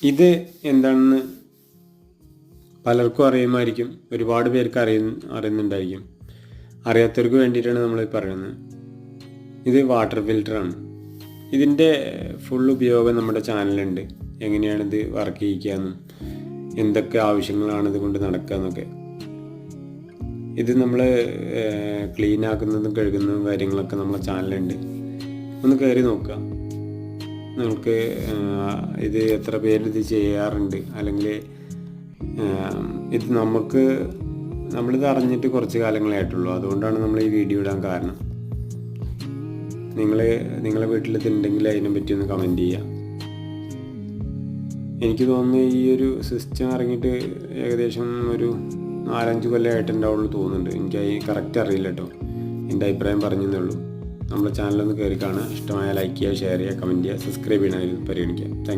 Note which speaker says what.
Speaker 1: ഇത് എന്താണെന്ന് പലർക്കും അറിയുമായിരിക്കും, ഒരുപാട് പേർക്ക് അറിയുന്നുണ്ടായിരിക്കും. അറിയാത്തവർക്ക് വേണ്ടിയിട്ടാണ് നമ്മൾ പറയുന്നത്. ഇത് വാട്ടർ ഫിൽറ്ററാണ്. ഇതിൻ്റെ ഫുൾ ഉപയോഗം നമ്മുടെ ചാനലുണ്ട്. എങ്ങനെയാണിത് വർക്ക് ചെയ്യിക്കുകയെന്നും എന്തൊക്കെ ആവശ്യങ്ങളാണ് ഇതുകൊണ്ട് നടക്കുക എന്നൊക്കെ. ഇത് നമ്മൾ ക്ലീൻ ആക്കുന്നതും കഴുകുന്നതും കാര്യങ്ങളൊക്കെ നമ്മളെ ചാനലുണ്ട്. ഒന്ന് കയറി നോക്കുക. നമുക്ക് ഇത് എത്ര പേര് ഇത് ചെയ്യാറുണ്ട്, അല്ലെങ്കിൽ ഇത് നമ്മളിത് അറിഞ്ഞിട്ട് കുറച്ച് കാലങ്ങളേ ആയിട്ടുള്ളൂ. അതുകൊണ്ടാണ് നമ്മൾ ഈ വീഡിയോ ഇടാൻ കാരണം. നിങ്ങളെ വീട്ടിൽ ഇതുണ്ടെങ്കിൽ അതിനെ പറ്റി ഒന്ന് കമൻറ്റ് ചെയ്യുക. എനിക്ക് തോന്നുന്നു ഈ ഒരു സിസ്റ്റം ഇറങ്ങിയിട്ട് ഏകദേശം ഒരു 4-5 കൊല്ലമായിട്ടുണ്ടാവുള്ളൂ തോന്നുന്നുണ്ട്. എനിക്ക് കറക്റ്റ് അറിയില്ല കേട്ടോ. എൻ്റെ അഭിപ്രായം പറഞ്ഞതേ ഉള്ളൂ. നമ്മുടെ ചാനലൊന്ന് കയറി കാണുക. ഇഷ്ടമായ ലൈക്ക് ചെയ്യുക, ഷെയർ ചെയ്യുക, കമൻറ്റ് ചെയ്യുക, സബ്സ്ക്രൈബ് ചെയ്യണമെങ്കിൽ പരിഗണിക്കുക.